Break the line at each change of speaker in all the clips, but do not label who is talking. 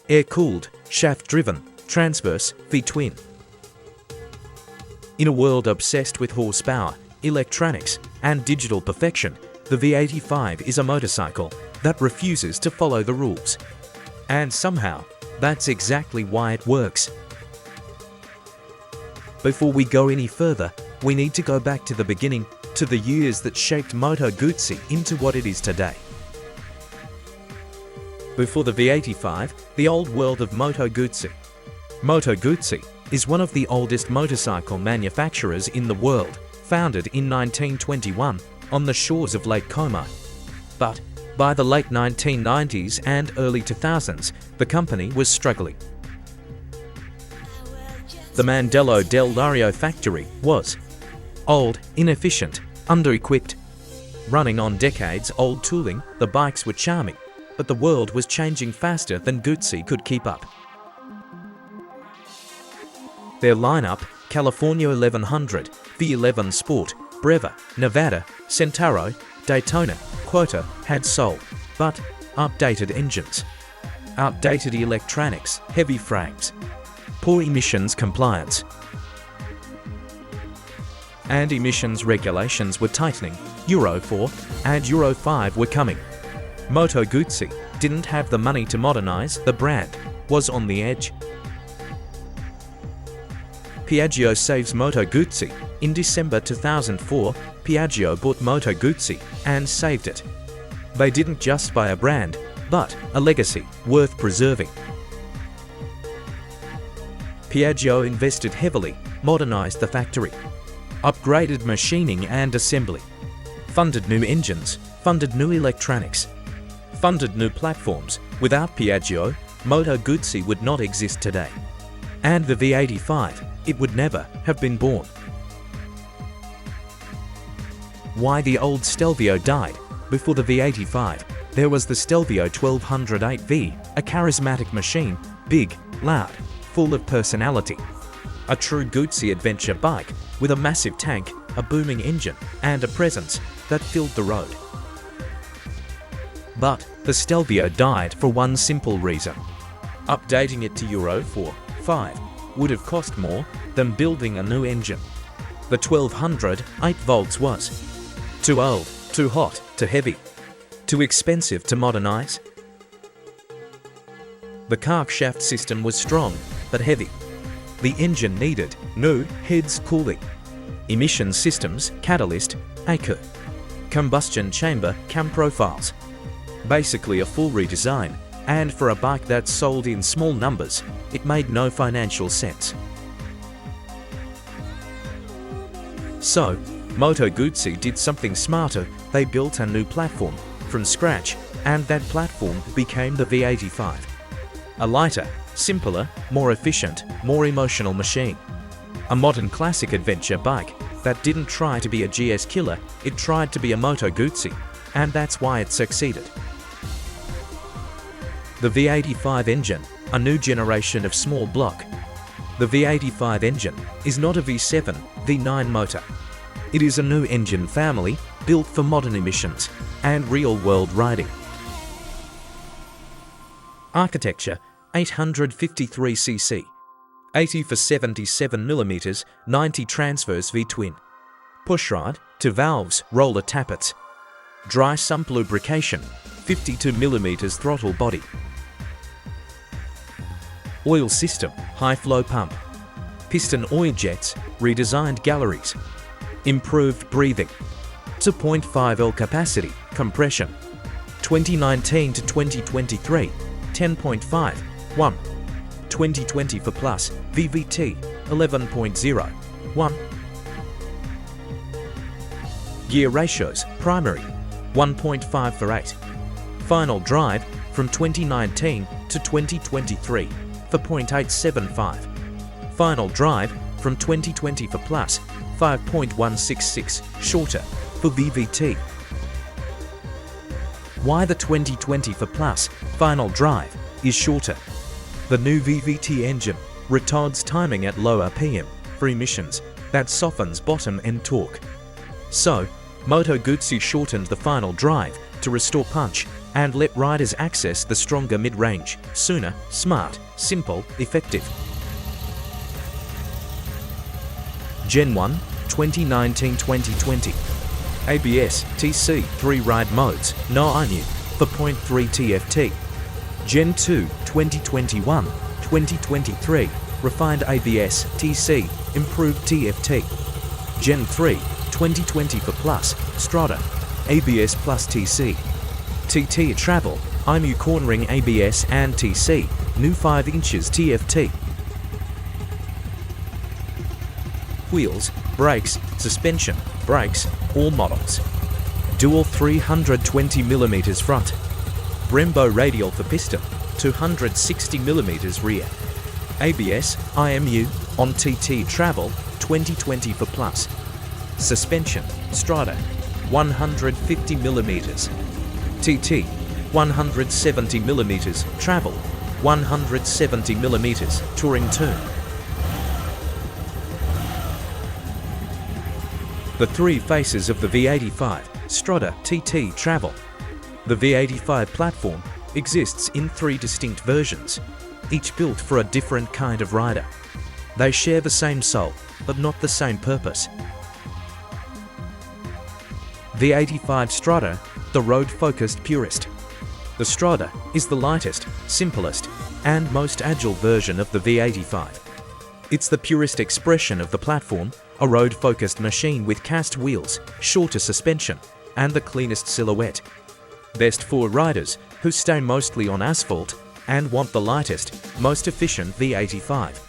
air-cooled, shaft-driven, transverse, V-twin. In a world obsessed with horsepower, electronics, and digital perfection, the V85 is a motorcycle that refuses to follow the rules. And somehow, that's exactly why it works. Before we go any further, we need to go back to the beginning, to the years that shaped Moto Guzzi into what it is today. Before the V85, the old world of Moto Guzzi. Moto Guzzi is one of the oldest motorcycle manufacturers in the world, founded in 1921 on the shores of Lake Como. But by the late 1990s and early 2000s, the company was struggling. The Mandello del Lario factory was old, inefficient, under-equipped. Running on decades-old tooling, the bikes were charming, but the world was changing faster than Guzzi could keep up. Their lineup, California 1100, V11 Sport, Breva, Nevada, Centauro, Daytona, Quota, had soul, but outdated engines, outdated electronics, heavy frames, poor emissions compliance, and emissions regulations were tightening. Euro 4 and Euro 5 were coming. Moto Guzzi didn't have the money to modernize, the brand was on the edge. Piaggio saves Moto Guzzi. In December 2004, Piaggio bought Moto Guzzi and saved it. They didn't just buy a brand, but a legacy worth preserving. Piaggio invested heavily, modernized the factory, upgraded machining and assembly, funded new engines, funded new electronics, funded new platforms. Without Piaggio, Moto Guzzi would not exist today. And the V85, it would never have been born. Why the old Stelvio died. Before the V85, there was the Stelvio 1208V, a charismatic machine, big, loud, full of personality. A true Guzzi adventure bike with a massive tank, a booming engine, and a presence that filled the road. But the Stelvio died for one simple reason. Updating it to Euro 4, 5 would have cost more than building a new engine. The 1200 8 volts was too old, too hot, too heavy, too expensive to modernize. The camshaft system was strong but heavy. The engine needed new heads cooling, emission systems, catalyst, ACU, combustion chamber, cam profiles. Basically a full redesign, and for a bike that sold in small numbers, it made no financial sense. So, Moto Guzzi did something smarter. They built a new platform from scratch, and that platform became the V85. A lighter, simpler, more efficient, more emotional machine. A modern classic adventure bike that didn't try to be a GS killer, it tried to be a Moto Guzzi, and that's why it succeeded. The V85 engine, a new generation of small block. The V85 engine is not a V7, V9 motor. It is a new engine family built for modern emissions and real-world riding. Architecture, 853cc, 80 for 77mm, 90 transverse V-twin. Pushrod, 2 valves, roller tappets. Dry sump lubrication, 52mm throttle body. Oil system, high flow pump. Piston oil jets, redesigned galleries. Improved breathing. 2.5 L capacity, compression. 2019 to 2023, 10.5, 1. 2020 for Plus, VVT, 11.0, 1. Gear ratios, primary, 1.5 for 8. Final drive, from 2019 to 2023, for 0.875. Final drive, from 2020 for Plus, 5.166, shorter, for VVT. Why the 2020 for Plus final drive is shorter? The new VVT engine retards timing at low RPM for emissions that softens bottom end torque. So, Moto Guzzi shortened the final drive to restore punch and let riders access the stronger mid-range, sooner, smart, simple, effective. Gen 1, 2019-2020. ABS, TC, 3 ride modes, no INU, for 0.3 TFT. Gen 2, 2021-2023. Refined ABS, TC, improved TFT. Gen 3, 2020 for Plus, Strada, ABS plus TC. TT Travel, IMU cornering ABS and TC, new 5 inches TFT. Wheels, brakes, suspension, brakes, all models. Dual 320mm front. Brembo radial for piston, 260mm rear. ABS, IMU, on TT Travel, 2020 for Plus. Suspension, Strada, 150mm. TT, 170mm, Travel, 170mm, Touring Turn. The 3 faces of the V85, Strada, TT, Travel. The V85 platform exists in 3 distinct versions, each built for a different kind of rider. They share the same soul, but not the same purpose. V85 Strada, the road-focused purist. The Strada is the lightest, simplest, and most agile version of the V85. It's the purest expression of the platform, a road-focused machine with cast wheels, shorter suspension, and the cleanest silhouette. Best for riders who stay mostly on asphalt and want the lightest, most efficient V85.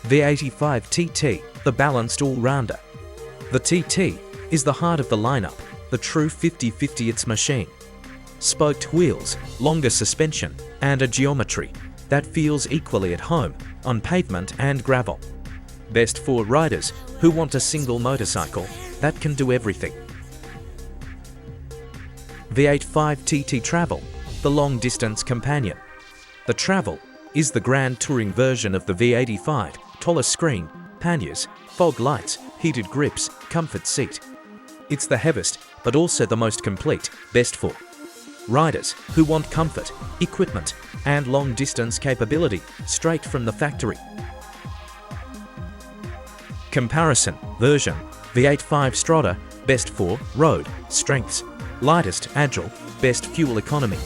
V85 TT, the balanced all-rounder. The TT is the heart of the lineup, the true 50/50 its machine. Spoked wheels, longer suspension, and a geometry that feels equally at home on pavement and gravel. Best for riders who want a single motorcycle that can do everything. V85 TT Travel, the long-distance companion. The Travel is the grand touring version of the V85, taller screen, panniers, fog lights, heated grips, comfort seat. It's the heaviest, but also the most complete, best for riders who want comfort, equipment, and long-distance capability straight from the factory. Comparison version: V85 Strada, best for road strengths, lightest agile, best fuel economy.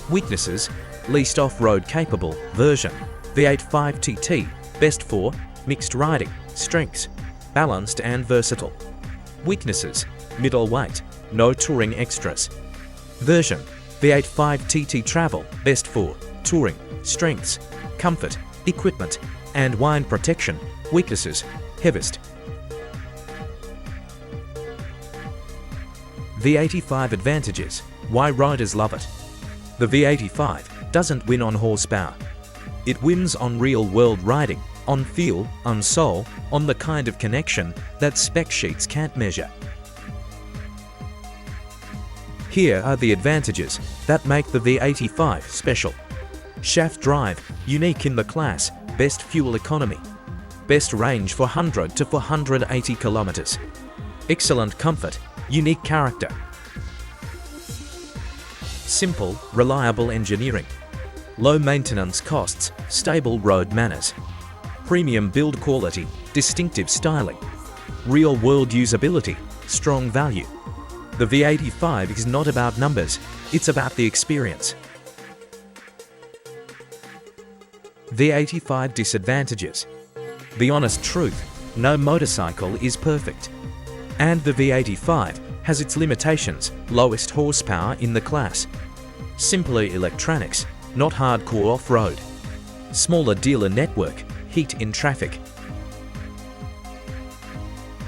Weaknesses: least off-road capable version. V85 TT, best for mixed riding, strengths, balanced and versatile. Weaknesses: middle weight, no touring extras. Version: V85 TT Travel, best for touring, strengths, comfort, equipment, and wind protection. Weaknesses: heaviest. V85 advantages: why riders love it. The V85 doesn't win on horsepower. It wins on real-world riding, on feel, on soul, on the kind of connection that spec sheets can't measure. Here are the advantages that make the V85 special. Shaft drive, unique in the class, best fuel economy. Best range for 100 to 480 kilometers. Excellent comfort, unique character. Simple, reliable engineering. Low maintenance costs, stable road manners. Premium build quality, distinctive styling. Real-world usability, strong value. The V85 is not about numbers, it's about the experience. V85 disadvantages. The honest truth: no motorcycle is perfect. And the V85 has its limitations: lowest horsepower in the class. Simpler electronics, not hardcore off-road. Smaller dealer network, heat in traffic.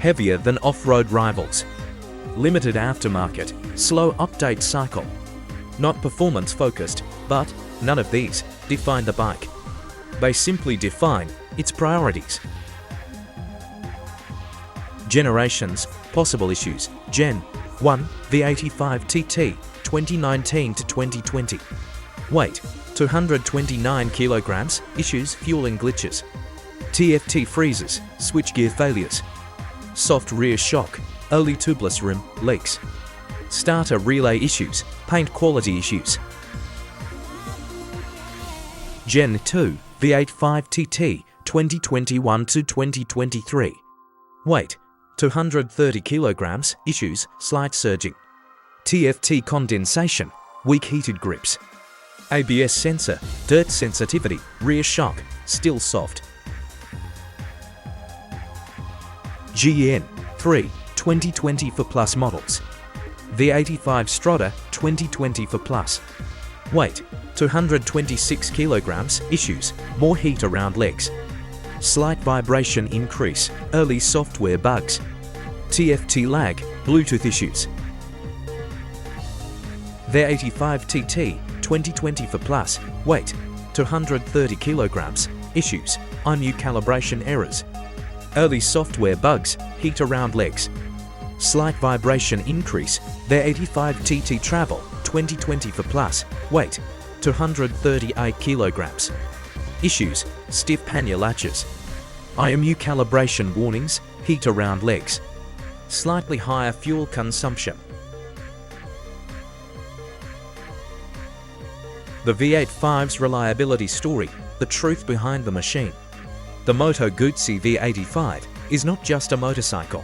Heavier than off-road rivals. Limited aftermarket, slow update cycle. Not performance-focused, but none of these define the bike. They simply define its priorities. Generations, possible issues. Gen 1, V85 TT, 2019 to 2020. Weight, 229 kilograms, issues, fueling glitches. TFT freezes, switchgear failures. Soft rear shock, early tubeless rim, leaks. starter relay issues, paint quality issues. Gen 2 V85 TT 2021 to 2023. Weight 230 kilograms, issues, slight surging. TFT condensation, weak heated grips. ABS sensor, dirt sensitivity, rear shock, still soft. GN 3 2020 for plus models. V85 Strada 2020 for plus. Weight 226 kilograms, issues, more heat around legs. Slight vibration increase, early software bugs. TFT lag, Bluetooth issues. V85 TT 2020 for plus, weight 230 kilograms, issues, IMU calibration errors. Early software bugs, heat around legs. Slight vibration increase, V85 TT Travel 2020 for plus, weight 238 kilograms. Issues, stiff pannier latches. IMU calibration warnings, heat around legs. Slightly higher fuel consumption. The V85's reliability story, the truth behind the machine. The Moto Guzzi V85 is not just a motorcycle.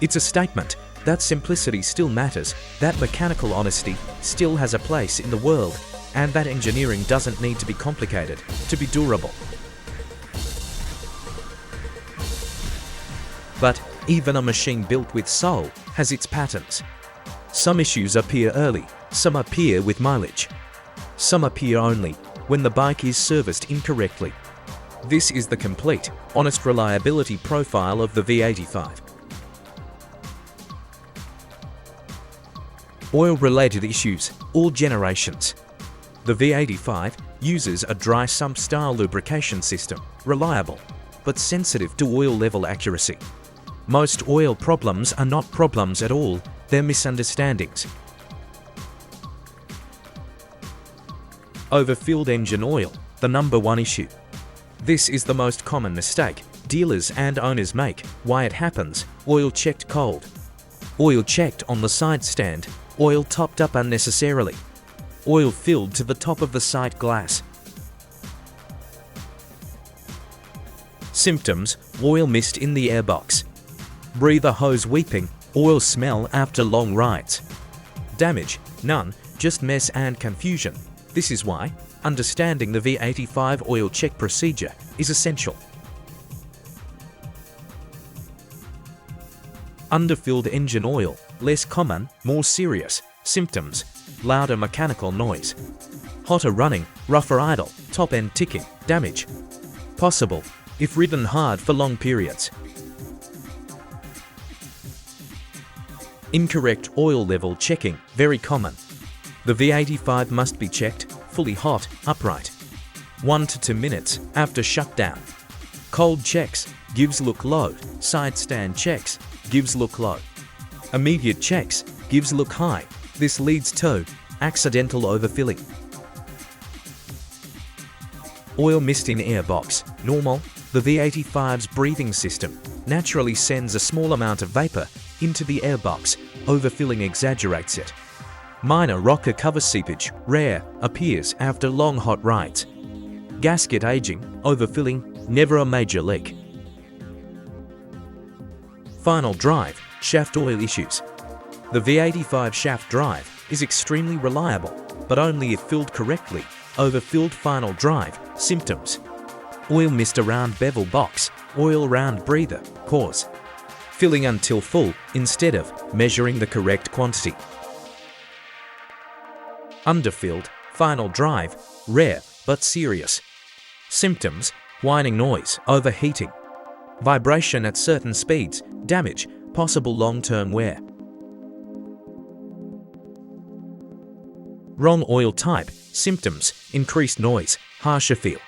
It's a statement that simplicity still matters, that mechanical honesty still has a place in the world, and that engineering doesn't need to be complicated to be durable. But even a machine built with soul has its patterns. Some issues appear early, some appear with mileage. Some appear only when the bike is serviced incorrectly. This is the complete, honest reliability profile of the V85. Oil-related issues, all generations. The V85 uses a dry sump-style lubrication system, reliable, but sensitive to oil level accuracy. Most oil problems are not problems at all, they're misunderstandings. Overfilled engine oil, the number one issue. This is the most common mistake dealers and owners make. Why it happens: oil checked cold. Oil checked on the side stand. Oil topped up unnecessarily. Oil filled to the top of the sight glass. Symptoms: oil mist in the airbox. Breather hose weeping, oil smell after long rides. Damage: none, just mess and confusion. This is why understanding the V85 oil check procedure is essential. Underfilled engine oil, less common, more serious. Symptoms: louder mechanical noise. Hotter running, rougher idle, top end ticking. Damage possible if ridden hard for long periods. Incorrect oil level checking, very common. The V85 must be checked fully hot, upright. 1 to 2 minutes after shutdown. Cold checks, gives look low. Side stand checks, gives look low. Immediate checks, gives look high. This leads to accidental overfilling. Oil mist in airbox, normal. The V85's breathing system naturally sends a small amount of vapor into the airbox, overfilling exaggerates it. Minor rocker cover seepage, rare, appears after long hot rides. Gasket aging, overfilling, never a major leak. Final drive, shaft oil issues. The V85 shaft drive is extremely reliable, but only if filled correctly. Overfilled final drive, symptoms: oil mist around bevel box, oil around breather, cause filling until full instead of measuring the correct quantity. Underfilled, final drive, rare but serious. Symptoms: whining noise, overheating. Vibration at certain speeds, damage, possible long-term wear. Wrong oil type, symptoms: increased noise, harsher feel.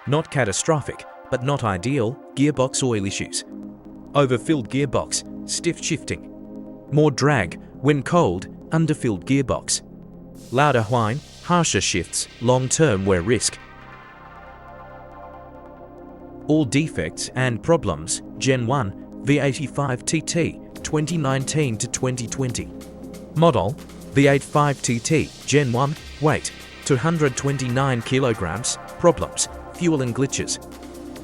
Not catastrophic, but not ideal, gearbox oil issues. Overfilled gearbox, stiff shifting. More drag, when cold, underfilled gearbox. Louder whine, harsher shifts, long-term wear risk. All defects and problems, Gen 1, V85 TT, 2019 to 2020. Model V85 TT Gen 1, weight 229 kilograms, problems, fuel and glitches,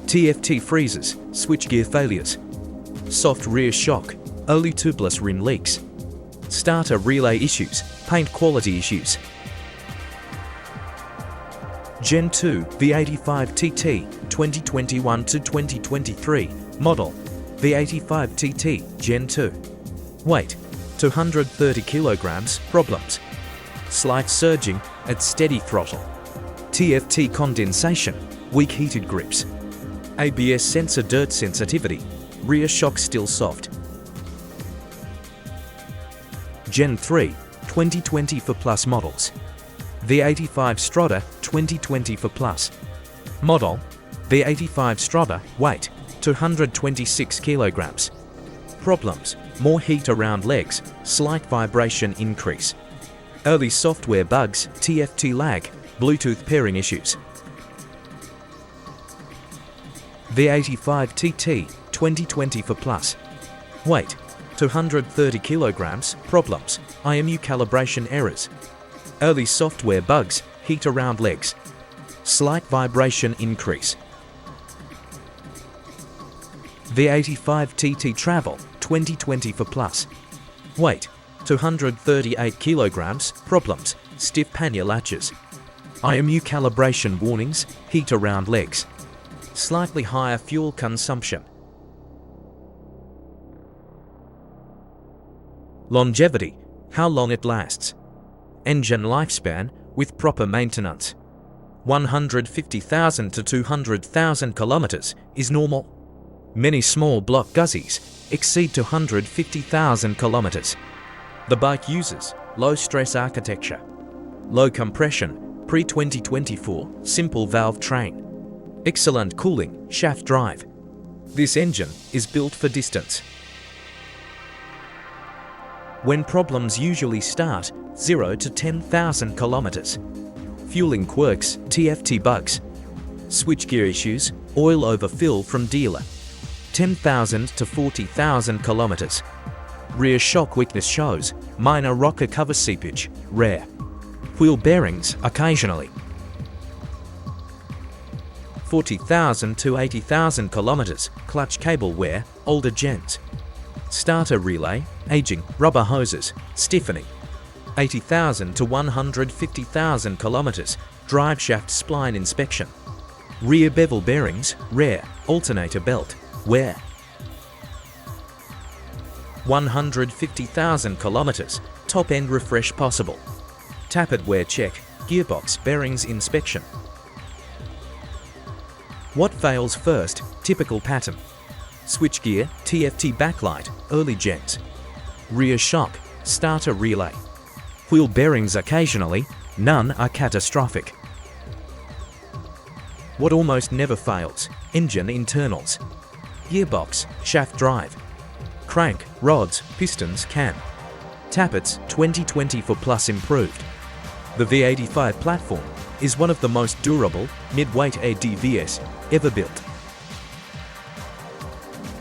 TFT freezes, switchgear failures, soft rear shock, early tubeless rim leaks, starter relay issues, paint quality issues. Gen 2 V85 TT 2021 to 2023, model V85 TT Gen 2, weight 230 kilograms, problems, slight surging at steady throttle, TFT condensation, weak heated grips, ABS sensor dirt sensitivity, rear shock still soft. Gen 3 2020 for plus models, V85 Strada 2020 for plus, model V85 Strada, weight 226 kilograms, problems, more heat around legs, slight vibration increase, early software bugs, TFT lag, Bluetooth pairing issues. V85 TT 2020 for plus, weight 230 kilograms, problems, IMU calibration errors, early software bugs, heat around legs, slight vibration increase. V85 TT Travel 2020 for plus, weight 238 kilograms, problems, stiff pannier latches, IMU calibration warnings, heat around legs, slightly higher fuel consumption. Longevity, how long it lasts. Engine lifespan with proper maintenance, 150,000 to 200,000 kilometers is normal. Many small block Guzzis exceed 250,000 kilometers. The bike uses low-stress architecture, low compression, pre-2024, simple valve train, excellent cooling, shaft drive. This engine is built for distance. When problems usually start 0 to 10,000 kilometers. Fueling quirks, TFT bugs, switchgear issues, oil overfill from dealer, 10,000 to 40,000 kilometers. Rear shock weakness shows, minor rocker cover seepage, rare. Wheel bearings, occasionally. 40,000 to 80,000 kilometers, clutch cable wear, older gens. Starter relay, aging, rubber hoses, stiffening. 80,000 to 150,000 kilometers, drive shaft spline inspection. Rear bevel bearings, rare, alternator belt, wear. 150,000 kilometers, top end refresh possible. Tappet wear check, gearbox bearings inspection. What fails first? Typical pattern. Switchgear, TFT backlight, early gens. Rear shock, starter relay. Wheel bearings occasionally, none are catastrophic. What almost never fails? Engine internals. Gearbox, shaft drive. Crank, rods, pistons, cam. Tappets 2020 for plus improved. The V85 platform is one of the most durable, mid-weight ADVs ever built.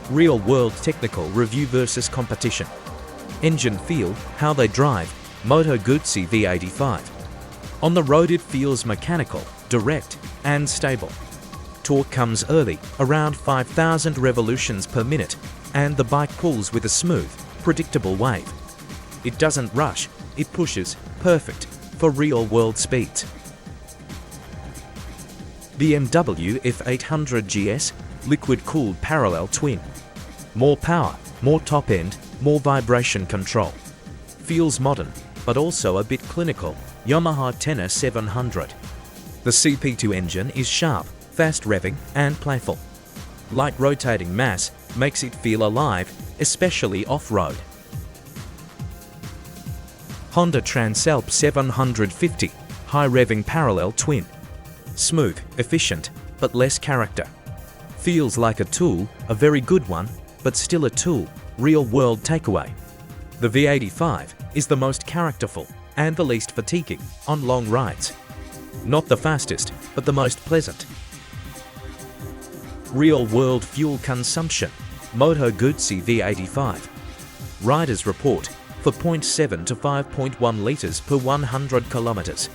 Real-world technical review versus competition. Engine feel, how they drive, Moto Guzzi V85. On the road it feels mechanical, direct, and stable. Torque comes early, around 5,000 revolutions per minute, and the bike pulls with a smooth, predictable wave. It doesn't rush, it pushes, perfect for real-world speeds. BMW F800 GS, liquid-cooled parallel twin. More power, more top end, more vibration control. Feels modern, but also a bit clinical. Yamaha Tenor 700. The CP2 engine is sharp, fast revving, and playful. Light rotating mass makes it feel alive, especially off-road. Honda Transalp 750, high revving parallel twin. Smooth, efficient, but less character. Feels like a tool, a very good one, but still a tool, real-world takeaway. The V85 is the most characterful and the least fatiguing on long rides. Not the fastest, but the most pleasant. Real-world fuel consumption, Moto Guzzi V85. Riders report for 0.7 to 5.1 liters per 100 kilometers.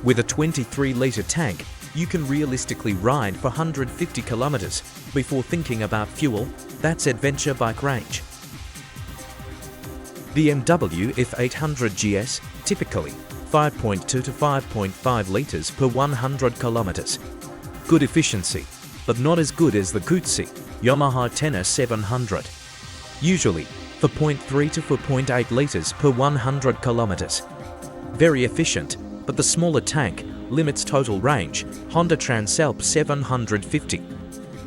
With a 23-liter tank, you can realistically ride for 150 kilometers before thinking about fuel. That's adventure bike range. BMW F800 GS, typically 5.2 to 5.5 liters per 100 kilometers. Good efficiency, but not as good as the Guzzi Yamaha Tenor 700. Usually for 0.3 to 4.8 liters per 100 kilometers. Very efficient, but the smaller tank limits total range. Honda Transalp 750.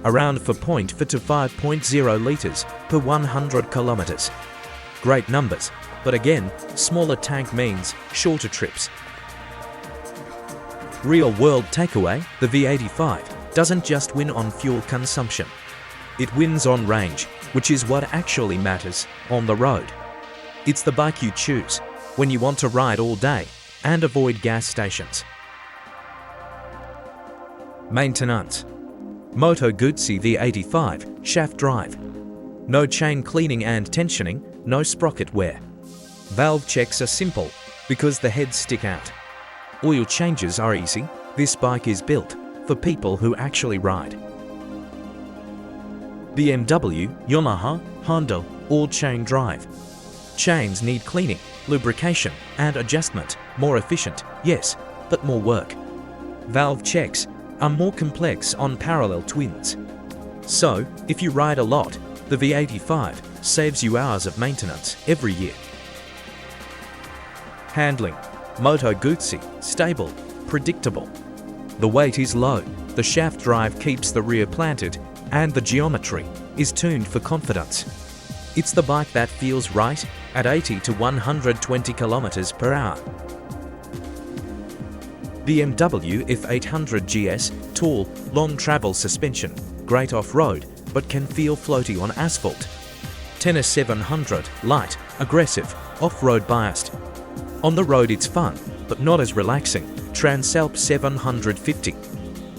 Around 4.4 to 5.0 liters per 100 kilometers. Great numbers, but again, smaller tank means shorter trips. Real-world takeaway: the V85 doesn't just win on fuel consumption. It wins on range, which is what actually matters on the road. It's the bike you choose when you want to ride all day and avoid gas stations. Maintenance. Moto Guzzi V85 shaft drive. No chain cleaning and tensioning, no sprocket wear. Valve checks are simple because the heads stick out. Oil changes are easy. This bike is built for people who actually ride. BMW, Yamaha, Honda, all chain drive. Chains need cleaning, lubrication, and adjustment. More efficient, yes, but more work. Valve checks are more complex on parallel twins. So, if you ride a lot, the V85 saves you hours of maintenance every year. Handling. Moto Guzzi, stable, predictable. The weight is low, the shaft drive keeps the rear planted, and the geometry is tuned for confidence. It's the bike that feels right at 80 to 120 kilometers per hour. BMW F800 GS, tall, long travel suspension, great off-road, but can feel floaty on asphalt. Tenor 700, light, aggressive, off-road biased. On the road it's fun, but not as relaxing. Transalp 750.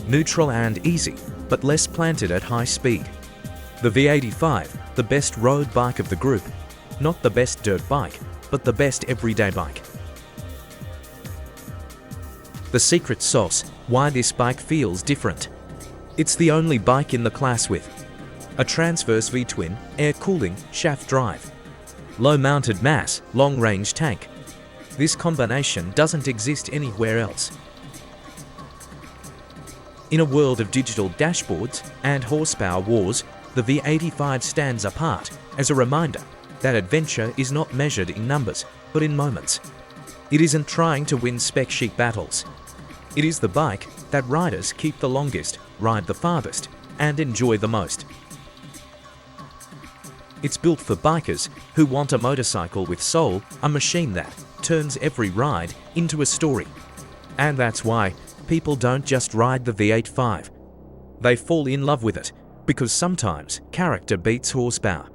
Neutral and easy, but less planted at high speed. The V85, the best road bike of the group. Not the best dirt bike, but the best everyday bike. The secret sauce, why this bike feels different. It's the only bike in the class with a transverse V-twin, air cooling, shaft drive. Low mounted mass, long range tank. This combination doesn't exist anywhere else. In a world of digital dashboards and horsepower wars, the V85 stands apart as a reminder that adventure is not measured in numbers, but in moments. It isn't trying to win spec sheet battles. It is the bike that riders keep the longest, ride the farthest, and enjoy the most. It's built for bikers who want a motorcycle with soul, a machine that turns every ride into a story. And that's why people don't just ride the V85. They fall in love with it, because sometimes character beats horsepower.